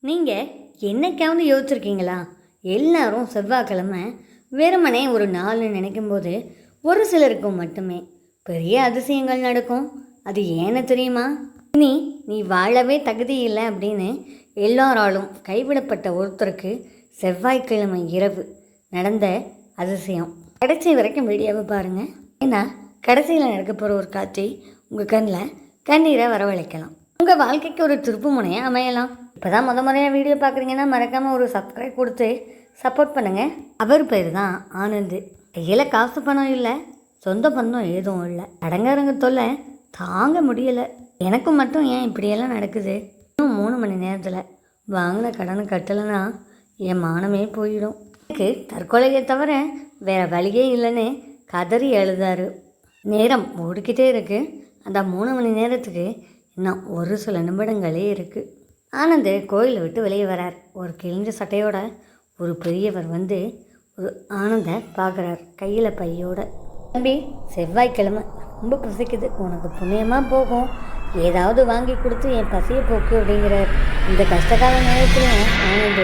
நீங்கள் என்னைக்காவது யோசிச்சிருக்கீங்களா? எல்லாரும் செவ்வாய்க்கிழமை வெறுமனே ஒரு நாள்னு நினைக்கும்போது ஒரு சிலருக்கு மட்டுமே பெரிய அதிசயங்கள் நடக்கும். அது ஏன்னு தெரியுமா? இனி நீ வாழவே தகுதி இல்லை அப்படின்னு எல்லாராலும் கைவிடப்பட்ட ஒருத்தருக்கு செவ்வாய்க்கிழமை இரவு நடந்த அதிசயம். கடைசி வரைக்கும் வீடியோவை பாருங்கள். ஏன்னா கடைசியில் நடக்க போகிற ஒரு காட்சி உங்கள் கண்ணில் கண்ணீரை வரவழைக்கலாம். உங்கள் வாழ்க்கைக்கு ஒரு திருப்பு முனையாக அமையலாம். இப்போ தான் முறையாக வீடியோ பார்க்குறீங்கன்னா மறக்காமல் ஒரு சப்ஸ்கிரைப் கொடுத்து சப்போர்ட் பண்ணுங்கள். அவர் பேர் தான் ஆனந்த். கையில் காசு பணம் இல்லை, சொந்த பந்தம் எதுவும் இல்லை. அடங்காரங்க தொல்லை தாங்க முடியலை. எனக்கும் மட்டும் ஏன் இப்படியெல்லாம் நடக்குது? இன்னும் 3 மணி நேரத்தில் வாங்கின கடனை கட்டலைன்னா என் மானமே போயிடும். எனக்கு தற்கொலையை தவிர வேறு வழியே இல்லைன்னு கதறி எழுதாரு. நேரம் ஓடிக்கிட்டே இருக்குது. அந்த 3 மணி நேரத்துக்கு இன்னும் ஒரு சில நிமிடங்களே இருக்குது. ஆனந்த் கோயிலை விட்டு வெளியே வரார். ஒரு கிழிஞ்ச சட்டையோட ஒரு பெரியவர் வந்து ஒரு ஆனந்தை பார்க்குறார், கையில் பையோட. தம்பி, செவ்வாய்க்கிழமை ரொம்ப பசிக்குது, உனக்கு புண்ணியமாக போகும், ஏதாவது வாங்கி கொடுத்து என் பசியை போக்கு அப்படிங்கிறார். இந்த கஷ்டகால நேரத்தில் ஆனந்த்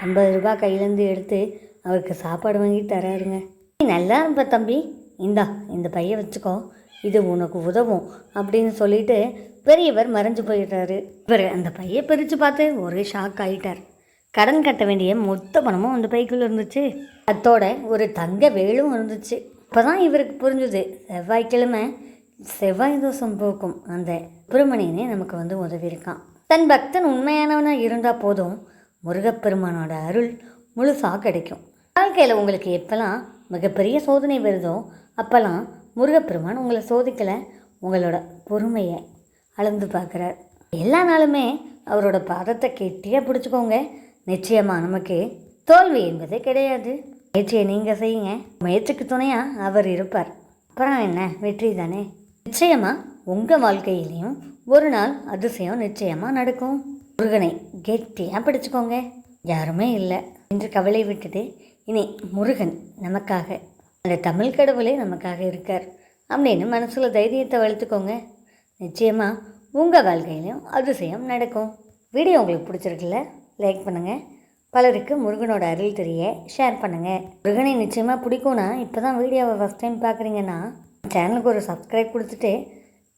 50 ரூபாய் கையிலேருந்து எடுத்து அவருக்கு சாப்பாடு வாங்கி தராருங்க. நீ நல்லா இருப்ப தம்பி, இந்த பையை வச்சுக்கோ, இது உனக்கு உதவும் அப்படின்னு சொல்லிட்டு பெரியவர் மறைஞ்சு போயிடுறாரு. இவர் அந்த பையை பிரித்து பார்த்து ஒரே ஷாக் ஆகிட்டார். கடன் கட்ட வேண்டிய மொத்த பணமும் அந்த பைக்குள்ளே இருந்துச்சு. அதோட ஒரு தங்க வேலும் இருந்துச்சு. இப்போ தான் இவருக்கு புரிஞ்சுது, செவ்வாய்க்கிழமை செவ்வாய் தோஷம் போக்கும் அந்த சுப்பிரமணியனே நமக்கு வந்து உதவி இருக்கான். தன் பக்தன் உண்மையானவனாக இருந்தால் போதும், முருகப்பெருமானோட அருள் முழுசாக கிடைக்கும். வாழ்க்கையில் உங்களுக்கு எப்போல்லாம் மிகப்பெரிய சோதனை வருதோ அப்போல்லாம் முருகப்பெருமான் உங்களை சோதிக்கலை, உங்களோட பொறுமையை அளந்து பார்க்குறார். எல்லா நாளுமே அவரோட பாதத்தை கெட்டியாக பிடிச்சிக்கோங்க. நிச்சயமாக நமக்கு தோல்வி என்பதே கிடையாது. முயற்சியை நீங்கள் செய்யுங்க, முயற்சிக்கு துணையாக அவர் இருப்பார். அப்புறம் என்ன, வெற்றி தானே. நிச்சயமாக உங்கள் வாழ்க்கையிலையும் ஒரு நாள் அதிசயம் நிச்சயமாக நடக்கும். முருகனை கெட்டியாக பிடிச்சிக்கோங்க. யாருமே இல்லை என்று கவலை விட்டுட்டு இனி முருகன் நமக்காக, அந்த தமிழ் கடவுளே நமக்காக இருக்கார் அப்படின்னு மனசில் தைரியத்தை வளர்த்துக்கோங்க. நிச்சயமாக உங்கள் வாழ்க்கையிலையும் அதிசயம் நடக்கும். வீடியோ உங்களுக்கு பிடிச்சிருக்குல்ல, லைக் பண்ணுங்கள். பலருக்கு முருகனோட அருள் தெரிய ஷேர் பண்ணுங்கள். முருகனை நிச்சயமாக பிடிக்கும்னா இப்போ தான் வீடியோவை ஃபஸ்ட் டைம் பார்க்குறீங்கன்னா சேனலுக்கு ஒரு சப்ஸ்கிரைப் கொடுத்துட்டு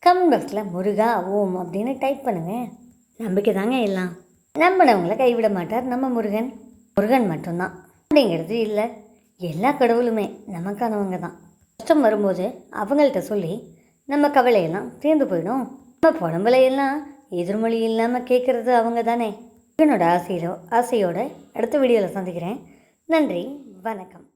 கமெண்ட் பாக்ஸில் முருகா ஓம் அப்படின்னு டைப் பண்ணுங்கள். நம்பிக்கை தாங்க எல்லாம். நம்பினவங்களை கைவிட மாட்டார் நம்ம முருகன். முருகன் மட்டும்தான் அப்படிங்கிறது இல்லை, எல்லா கடவுளுமே நமக்கானவங்க தான். கஷ்டம் வரும்போது அவங்கள்ட்ட சொல்லி நம்ம கவலையெல்லாம் தீர்ந்து போயிடும். நம்ம உடம்புலையெல்லாம் எதிர்மொழி இல்லாமல் கேட்குறது அவங்க தானே. என்னோட ஆசையோட அடுத்த வீடியோவில் சந்திக்கிறேன். நன்றி, வணக்கம்.